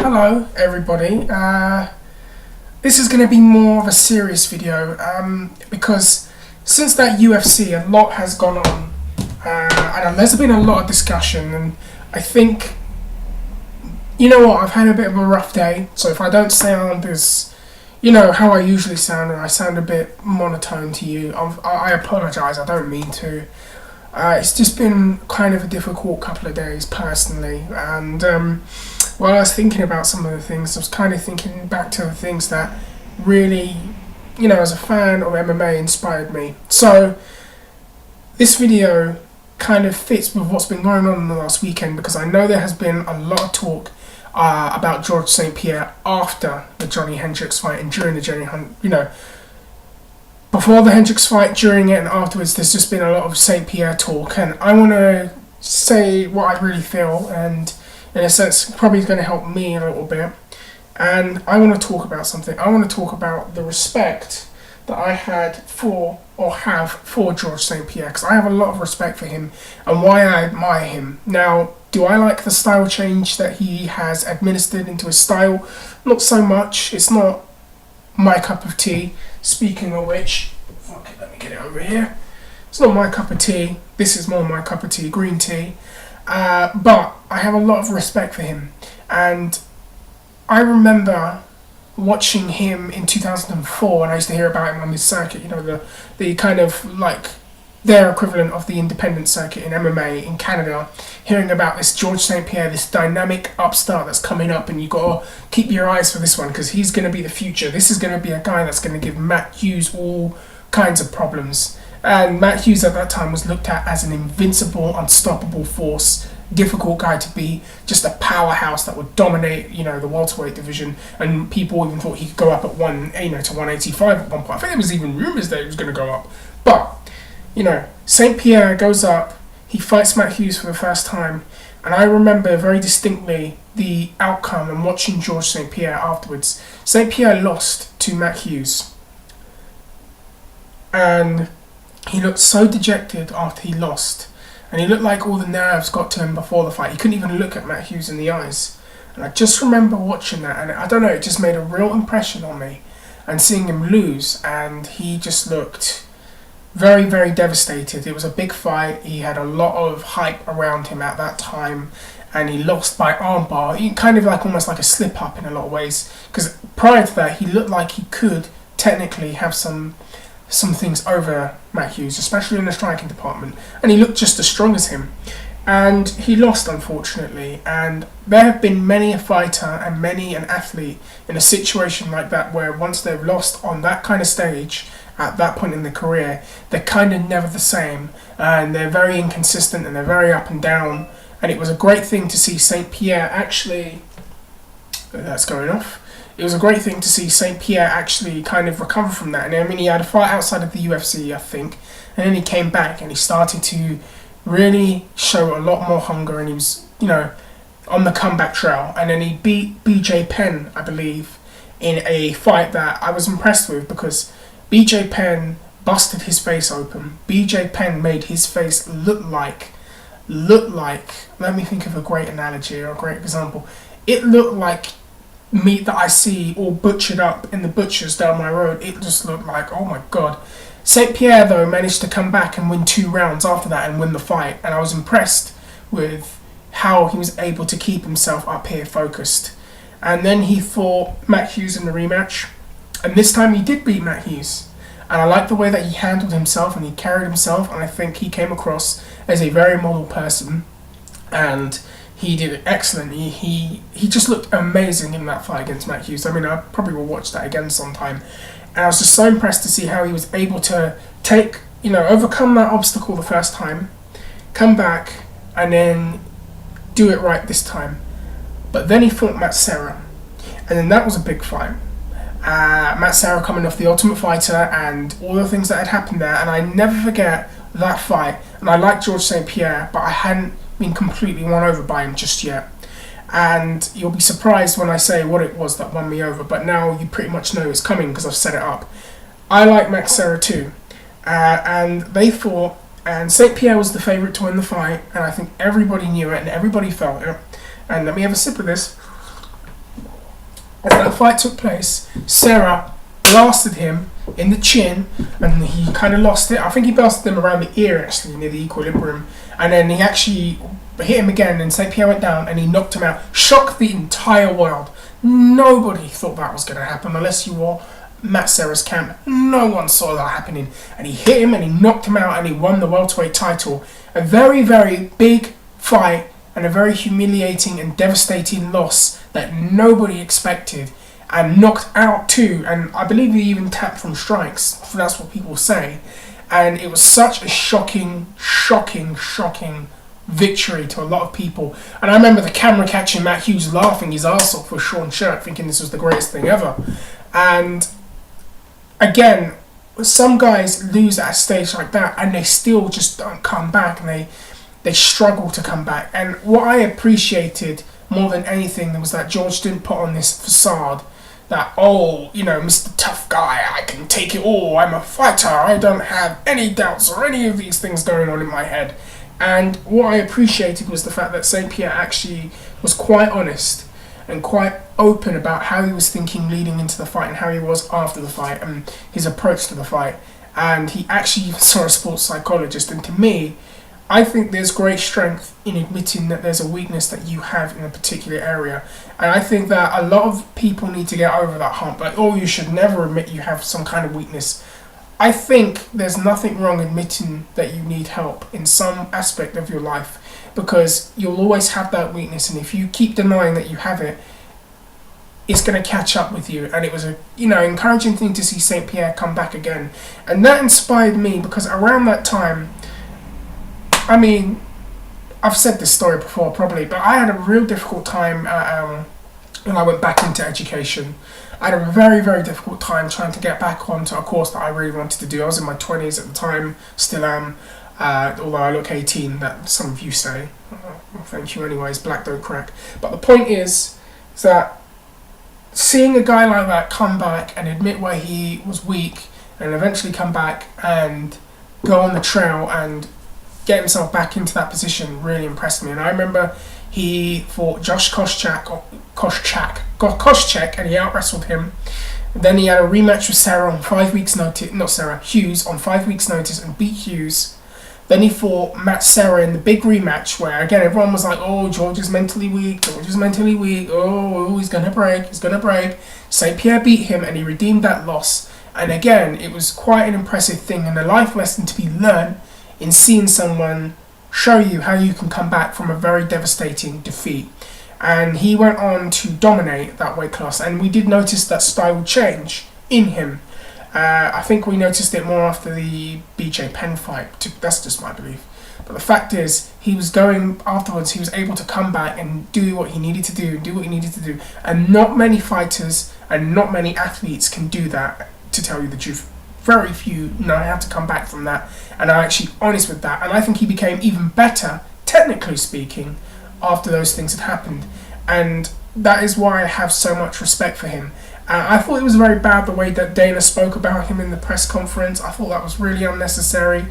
Hello everybody. This is going to be more of a serious video because since that UFC a lot has gone on and there's been a lot of discussion, and I think, you know what, I've had a bit of a rough day, so if I don't sound as, how I usually sound and I sound a bit monotone to you, I apologise, I don't mean to. It's just been kind of a difficult couple of days personally, and while I was thinking about some of the things, I was kind of thinking back to the things that really, as a fan of MMA, inspired me. So this video kind of fits with what's been going on in the last weekend, because I know there has been a lot of talk about George St Pierre after the Johnny Hendricks fight and during the before the Hendricks fight, during it, and afterwards. There's just been a lot of St Pierre talk, and I want to say what I really feel, and in a sense probably going to help me a little bit. And I want to talk about something. I want to talk about the respect that I had for, or have for, George St Pierre, because I have a lot of respect for him and why I admire him. Now, do I like the style change that he has administered into his style? Not so much. It's not my cup of tea. Speaking of which, let me get it over here. It's not my cup of tea. This is more my cup of tea, green tea. But I have a lot of respect for him. And I remember watching him in 2004, and I used to hear about him on this circuit, the kind of like their equivalent of the independent circuit in MMA in Canada, hearing about this George St Pierre, this dynamic upstart that's coming up, and you got to keep your eyes for this one because he's going to be the future. This is going to be a guy that's going to give Matt Hughes all kinds of problems. And Matt Hughes at that time was looked at as an invincible, unstoppable force, difficult guy to beat, just a powerhouse that would dominate, the welterweight division. And people even thought he could go up at to 185 at one point. I think there was even rumours that he was going to go up. But St Pierre goes up, he fights Matt Hughes for the first time, and I remember very distinctly the outcome and watching George St Pierre afterwards. St Pierre lost to Matt Hughes, and he looked so dejected after he lost, and he looked like all the nerves got to him before the fight. He couldn't even look at Matt Hughes in the eyes, and I just remember watching that, and I don't know, it just made a real impression on me, and seeing him lose, and he just looked very, very devastated. It was a big fight. He had a lot of hype around him at that time, and he lost by armbar. He kind of almost like a slip up in a lot of ways, because prior to that he looked like he could technically have some things over Matt Hughes, especially in the striking department, and he looked just as strong as him. And he lost, unfortunately, and there have been many a fighter and many an athlete in a situation like that, where once they've lost on that kind of stage at that point in their career, they're kind of never the same, and they're very inconsistent, and they're very up and down. And it was a great thing to see St Pierre actually, that's going off, it was a great thing to see St Pierre actually kind of recover from that. And I mean, he had a fight outside of the UFC, I think, and then he came back and he started to really show a lot more hunger, and he was, on the comeback trail. And then he beat Penn, I believe, in a fight that I was impressed with, because Penn busted his face open. Penn made his face look like, let me think of a great analogy or a great example. It looked like meat that I see all butchered up in the butchers down my road. It just looked like, oh my god. St Pierre, though, managed to come back and win 2 rounds after that and win the fight, and I was impressed with how he was able to keep himself up here focused. And then he fought Matt Hughes in the rematch, and this time he did beat Matt Hughes. And I like the way that he handled himself and he carried himself, and I think he came across as a very model person, and he did it excellent. He just looked amazing in that fight against Matt Hughes. I mean, I probably will watch that again sometime. And I was just so impressed to see how he was able to overcome that obstacle the first time, come back, and then do it right this time. But then he fought Matt Serra, and then that was a big fight. Matt Serra coming off the Ultimate Fighter and all the things that had happened there, and I never forget that fight. And I like George St Pierre, but I hadn't been completely won over by him just yet. And you'll be surprised when I say what it was that won me over, but now you pretty much know it's coming because I've set it up. I like Matt Serra too, and they fought, and St Pierre was the favourite to win the fight, and I think everybody knew it and everybody felt it. And let me have a sip of this. As that fight took place, Serra blasted him in the chin, and he kind of lost it. I think he blasted him around the ear, actually, near the equilibrium. And then he actually hit him again, and St Pierre went down, and he knocked him out. Shocked the entire world. Nobody thought that was going to happen, unless you were Matt Serra's camp. No one saw that happening. And he hit him, and he knocked him out, and he won the welterweight title. A very, very big fight, and a very humiliating and devastating loss that nobody expected, and knocked out too, and I believe he even tapped from strikes. That's what people say. And it was such a shocking victory to a lot of people. And I remember the camera catching Matt Hughes laughing his arse off with Sean Sherrick, thinking this was the greatest thing ever. And again, some guys lose at a stage like that, and they still just don't come back, and they struggle to come back. And what I appreciated more than anything was that George didn't put on this facade that, oh, you know, Mr. Tough Guy, I can take it all, I'm a fighter, I don't have any doubts or any of these things going on in my head. And what I appreciated was the fact that St Pierre actually was quite honest and quite open about how he was thinking leading into the fight and how he was after the fight and his approach to the fight. And he actually even saw a sports psychologist. And to me, I think there's great strength in admitting that there's a weakness that you have in a particular area. And I think that a lot of people need to get over that hump. Like, oh, you should never admit you have some kind of weakness. I think there's nothing wrong admitting that you need help in some aspect of your life, because you'll always have that weakness. And if you keep denying that you have it, it's going to catch up with you. And it was a encouraging thing to see St Pierre come back again. And that inspired me, because around that time, I mean, I've said this story before probably, but I had a real difficult time when I went back into education. I had a very, very difficult time trying to get back onto a course that I really wanted to do. I was in my 20s at the time, still am, although I look 18, that some of you say. Well, thank you anyways, black don't crack. But the point is that seeing a guy like that come back and admit where he was weak and eventually come back and go on the trail and get himself back into that position really impressed me. And I remember he fought Josh Koscheck, and he out-wrestled him. And then he had a rematch with Serra on 5 weeks' notice, Hughes on 5 weeks' notice, and beat Hughes. Then he fought Matt Serra in the big rematch, where again everyone was like, oh, George is mentally weak, oh, he's gonna break. St Pierre beat him, and he redeemed that loss. And again, it was quite an impressive thing, and a life lesson to be learned in seeing someone show you how you can come back from a very devastating defeat. And he went on to dominate that weight class, and we did notice that style change in him. I think we noticed it more after the Penn fight. That's just my belief. But the fact is, he was going afterwards, he was able to come back and do what he needed to do. And not many fighters and not many athletes can do that, to tell you the truth. Very few know how to come back from that and are actually honest with that. And I think he became even better, technically speaking, after those things had happened. And that is why I have so much respect for him. I thought it was very bad the way that Dana spoke about him in the press conference. I thought that was really unnecessary.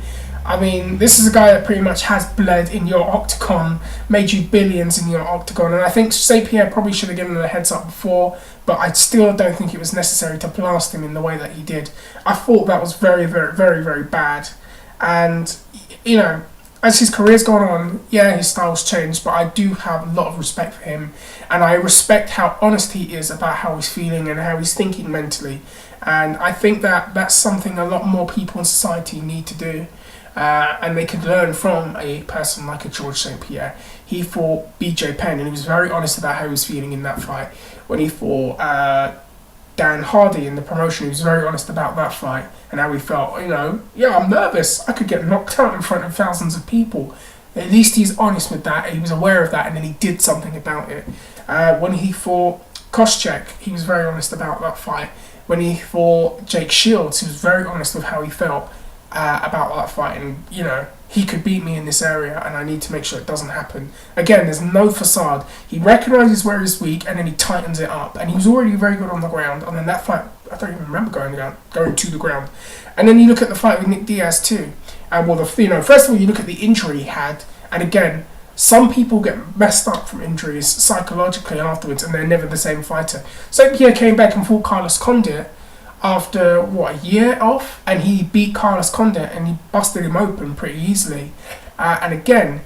I mean, this is a guy that pretty much has bled in your octagon, made you billions in your octagon, and I think St Pierre probably should have given him a heads up before, but I still don't think it was necessary to blast him in the way that he did. I thought that was very, very, very, very bad. And, as his career's gone on, yeah, his style's changed, but I do have a lot of respect for him, and I respect how honest he is about how he's feeling and how he's thinking mentally. And I think that that's something a lot more people in society need to do. And they could learn from a person like a George St Pierre. He fought Penn, and he was very honest about how he was feeling in that fight. When he fought Dan Hardy in the promotion, he was very honest about that fight and how he felt. Yeah, I'm nervous. I could get knocked out in front of thousands of people. At least he's honest with that. He was aware of that, and then he did something about it. When he fought Koscheck, he was very honest about that fight. When he fought Jake Shields, he was very honest with how he felt about that fight, and he could beat me in this area, and I need to make sure it doesn't happen. Again, there's no facade. He recognises where he's weak, and then he tightens it up. And he was already very good on the ground. And then that fight, I don't even remember going to the ground. And then you look at the fight with Nick Diaz too. First of all, you look at the injury he had, and again, Some people get messed up from injuries psychologically afterwards, and they're never the same fighter. St Pierre came back and fought Carlos Condit after a year off, and he beat Carlos Condit and he busted him open pretty easily. And again,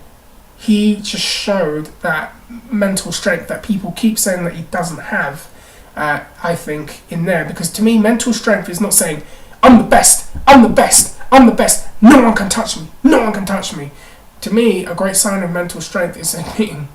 he just showed that mental strength that people keep saying that he doesn't have. I think in there, because to me, mental strength is not saying I'm the best, I'm the best, I'm the best. No one can touch me. No one can touch me. To me, a great sign of mental strength is admitting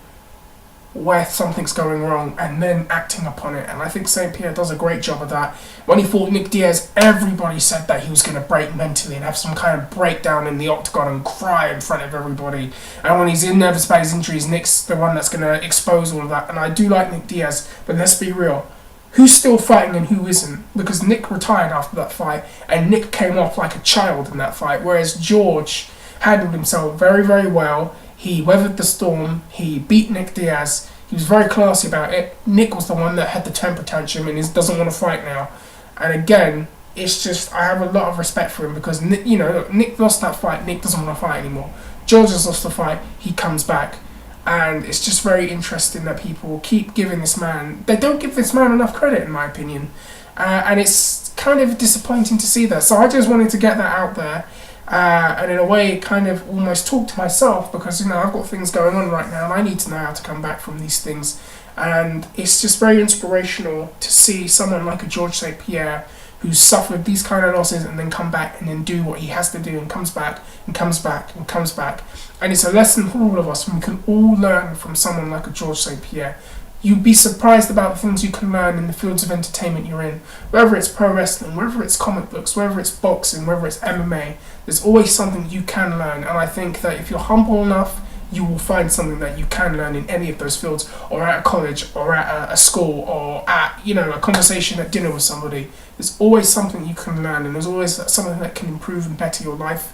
where something's going wrong and then acting upon it. And I think St Pierre does a great job of that. When he fought Nick Diaz, everybody said that he was going to break mentally and have some kind of breakdown in the octagon and cry in front of everybody. And when he's nervous about his injuries, Nick's the one that's going to expose all of that. And I do like Nick Diaz, but let's be real. Who's still fighting and who isn't? Because Nick retired after that fight, and Nick came off like a child in that fight, whereas George handled himself very, very well. He weathered the storm. He beat Nick Diaz. He was very classy about it. Nick was the one that had the temper tantrum and doesn't want to fight now. And again, it's just, I have a lot of respect for him because Nick, Nick lost that fight. Nick doesn't want to fight anymore. George has lost the fight. He comes back. And it's just very interesting that people keep giving this man, they don't give this man enough credit in my opinion. And it's kind of disappointing to see that. So I just wanted to get that out there. And in a way kind of almost talk to myself because I've got things going on right now and I need to know how to come back from these things. And it's just very inspirational to see someone like a George St Pierre who's suffered these kind of losses and then come back and then do what he has to do and comes back and comes back and comes back. And it's a lesson for all of us, and we can all learn from someone like a George St Pierre. You'd be surprised about the things you can learn in the fields of entertainment you're in. Whether it's pro wrestling, whether it's comic books, whether it's boxing, whether it's MMA, there's always something you can learn. And I think that if you're humble enough, you will find something that you can learn in any of those fields, or at a college, or at a school, or at a conversation at dinner with somebody. There's always something you can learn, and there's always something that can improve and better your life.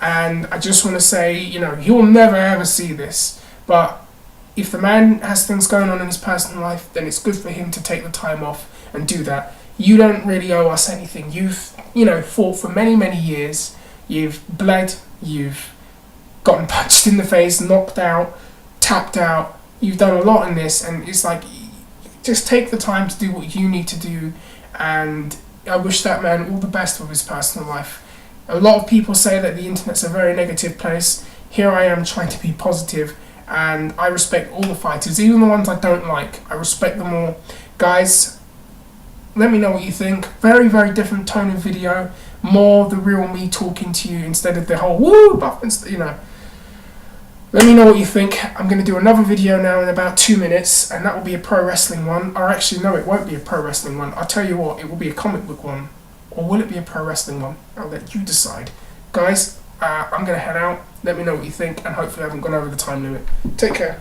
And I just want to say, you'll never ever see this, but if the man has things going on in his personal life, then it's good for him to take the time off and do that. You don't really owe us anything. You've, fought for many, many years. You've bled. You've gotten punched in the face, knocked out, tapped out. You've done a lot in this, and it's like, just take the time to do what you need to do. And I wish that man all the best with his personal life. A lot of people say that the internet's a very negative place. Here I am trying to be positive, and I respect all the fighters, even the ones I don't like. I respect them all. Guys, let me know what you think. Very, very different tone of video. More the real me talking to you instead of the whole woo buff and Let me know what you think. I'm going to do another video now in about 2 minutes, and that will be a pro wrestling one. Or actually, no, it won't be a pro wrestling one. I'll tell you what, it will be a comic book one. Or will it be a pro wrestling one? I'll let you decide. Guys, I'm going to head out. Let me know what you think, and hopefully I haven't gone over the time limit. Take care.